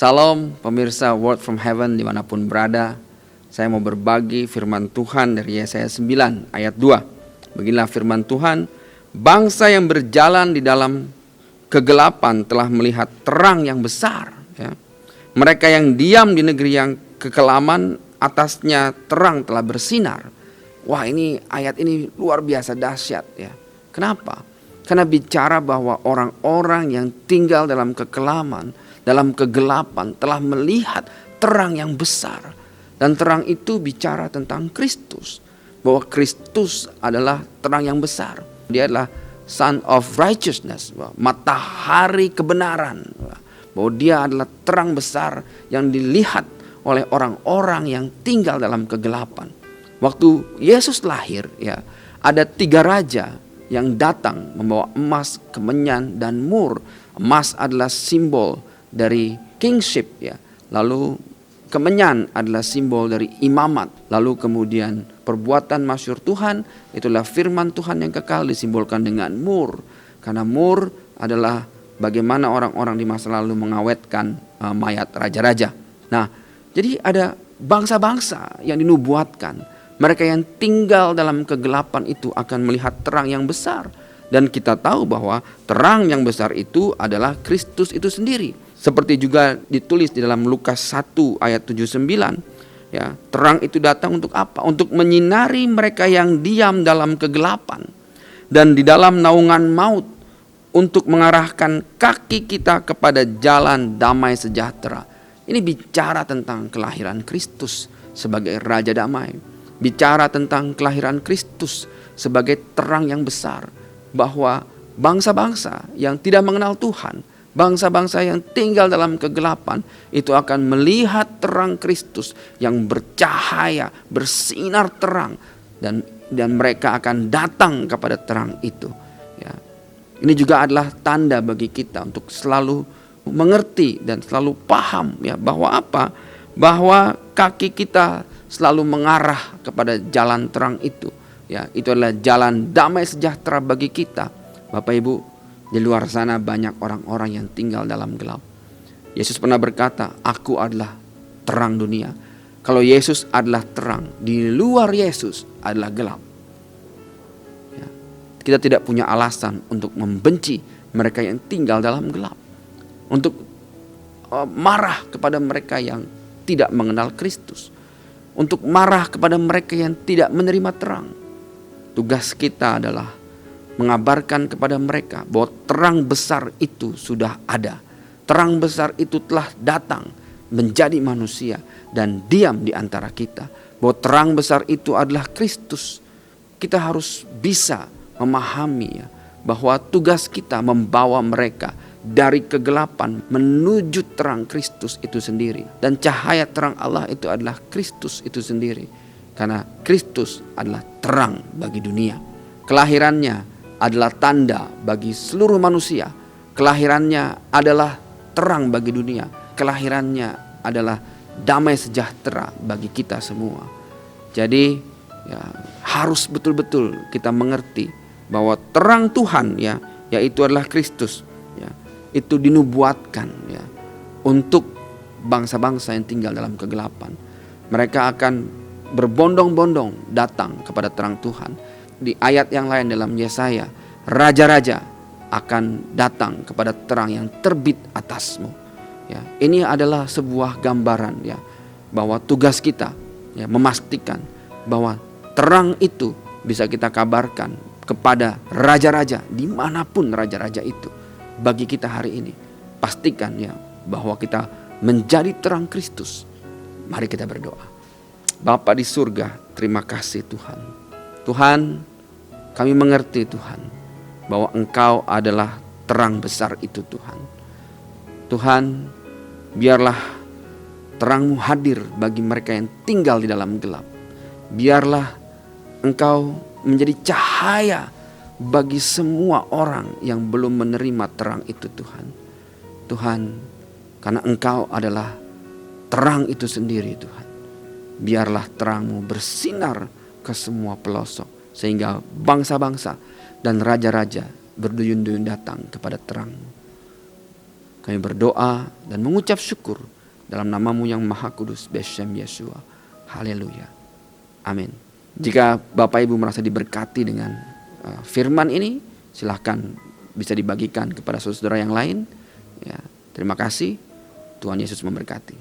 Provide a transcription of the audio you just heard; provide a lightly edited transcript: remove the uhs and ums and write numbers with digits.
Salam pemirsa Word from Heaven dimanapun berada. Saya mau berbagi firman Tuhan dari Yesaya 9 ayat 2. Beginilah firman Tuhan. Bangsa yang berjalan di dalam kegelapan telah melihat terang yang besar. Mereka yang diam di negeri yang kekelaman, atasnya terang telah bersinar. Wah, ini ayat ini luar biasa dahsyat ya. Kenapa? Karena bicara bahwa orang-orang yang tinggal dalam kekelaman, dalam kegelapan telah melihat terang yang besar. Dan terang itu bicara tentang Kristus. Bahwa Kristus adalah terang yang besar. Dia adalah Son of Righteousness, matahari kebenaran. Bahwa dia adalah terang besar yang dilihat oleh orang-orang yang tinggal dalam kegelapan. Waktu Yesus lahir, ya, ada 3 raja yang datang membawa emas, kemenyan, dan mur. Emas adalah simbol dari kingship, ya. Lalu kemenyan adalah simbol dari imamat. Lalu kemudian perbuatan masyhur Tuhan, itulah firman Tuhan yang kekal, disimbolkan dengan mur. Karena mur adalah bagaimana orang-orang di masa lalu mengawetkan mayat raja-raja. Nah, jadi ada bangsa-bangsa yang dinubuatkan. Mereka yang tinggal dalam kegelapan itu akan melihat terang yang besar. Dan kita tahu bahwa terang yang besar itu adalah Kristus itu sendiri. Seperti juga ditulis di dalam Lukas 1 ayat 79. Ya, terang itu datang untuk apa? Untuk menyinari mereka yang diam dalam kegelapan dan di dalam naungan maut, untuk mengarahkan kaki kita kepada jalan damai sejahtera. Ini bicara tentang kelahiran Kristus sebagai Raja Damai. Bicara tentang kelahiran Kristus sebagai terang yang besar. Bahwa bangsa-bangsa yang tidak mengenal Tuhan, bangsa-bangsa yang tinggal dalam kegelapan, itu akan melihat terang Kristus yang bercahaya, bersinar terang. Dan mereka akan datang kepada terang itu. Ya. Ini juga adalah tanda bagi kita untuk selalu mengerti dan selalu paham, ya, bahwa apa? Bahwa kaki kita selalu mengarah kepada jalan terang itu. Ya, itu adalah jalan damai sejahtera bagi kita. Bapak Ibu, di luar sana banyak orang-orang yang tinggal dalam gelap. Yesus pernah berkata, "Aku adalah terang dunia." Kalau Yesus adalah terang, di luar Yesus adalah gelap. Ya, kita tidak punya alasan untuk membenci mereka yang tinggal dalam gelap. Untuk marah kepada mereka yang tidak mengenal Kristus. Untuk marah kepada mereka yang tidak menerima terang. Tugas kita adalah mengabarkan kepada mereka bahwa terang besar itu sudah ada. Terang besar itu telah datang menjadi manusia dan diam di antara kita. Bahwa terang besar itu adalah Kristus. Kita harus bisa memahami, ya, bahwa tugas kita membawa mereka dari kegelapan menuju terang Kristus itu sendiri. Dan cahaya terang Allah itu adalah Kristus itu sendiri. Karena Kristus adalah terang bagi dunia. Kelahirannya adalah tanda bagi seluruh manusia. Kelahirannya adalah terang bagi dunia. Kelahirannya adalah damai sejahtera bagi kita semua. Jadi, ya, harus betul-betul kita mengerti bahwa terang Tuhan, ya, yaitu adalah Kristus, ya, itu dinubuatkan, ya, untuk bangsa-bangsa yang tinggal dalam kegelapan. Mereka akan berbondong-bondong datang kepada terang Tuhan. Di ayat yang lain dalam Yesaya, raja-raja akan datang kepada terang yang terbit atasmu. Ya, ini adalah sebuah gambaran, ya, bahwa tugas kita, ya, memastikan bahwa terang itu bisa kita kabarkan kepada raja-raja dimanapun raja-raja itu. Bagi kita hari ini, pastikan, ya, bahwa kita menjadi terang Kristus. Mari kita berdoa. Bapa di surga, terima kasih Tuhan. Tuhan, kami mengerti Tuhan, bahwa Engkau adalah terang besar itu Tuhan. Tuhan, biarlah terang-Mu hadir bagi mereka yang tinggal di dalam gelap. Biarlah Engkau menjadi cahaya bagi semua orang yang belum menerima terang itu Tuhan. Tuhan, karena Engkau adalah terang itu sendiri Tuhan. Biarlah terang-Mu bersinar ke semua pelosok. Sehingga bangsa-bangsa dan raja-raja berduyun-duyun datang kepada terang-Mu. Kami berdoa dan mengucap syukur dalam namamu yang maha kudus, Beshem Yeshua. Haleluya. Amin. Jika Bapak Ibu merasa diberkati dengan firman ini, silahkan bisa dibagikan kepada saudara yang lain. Ya, terima kasih. Tuhan Yesus memberkati.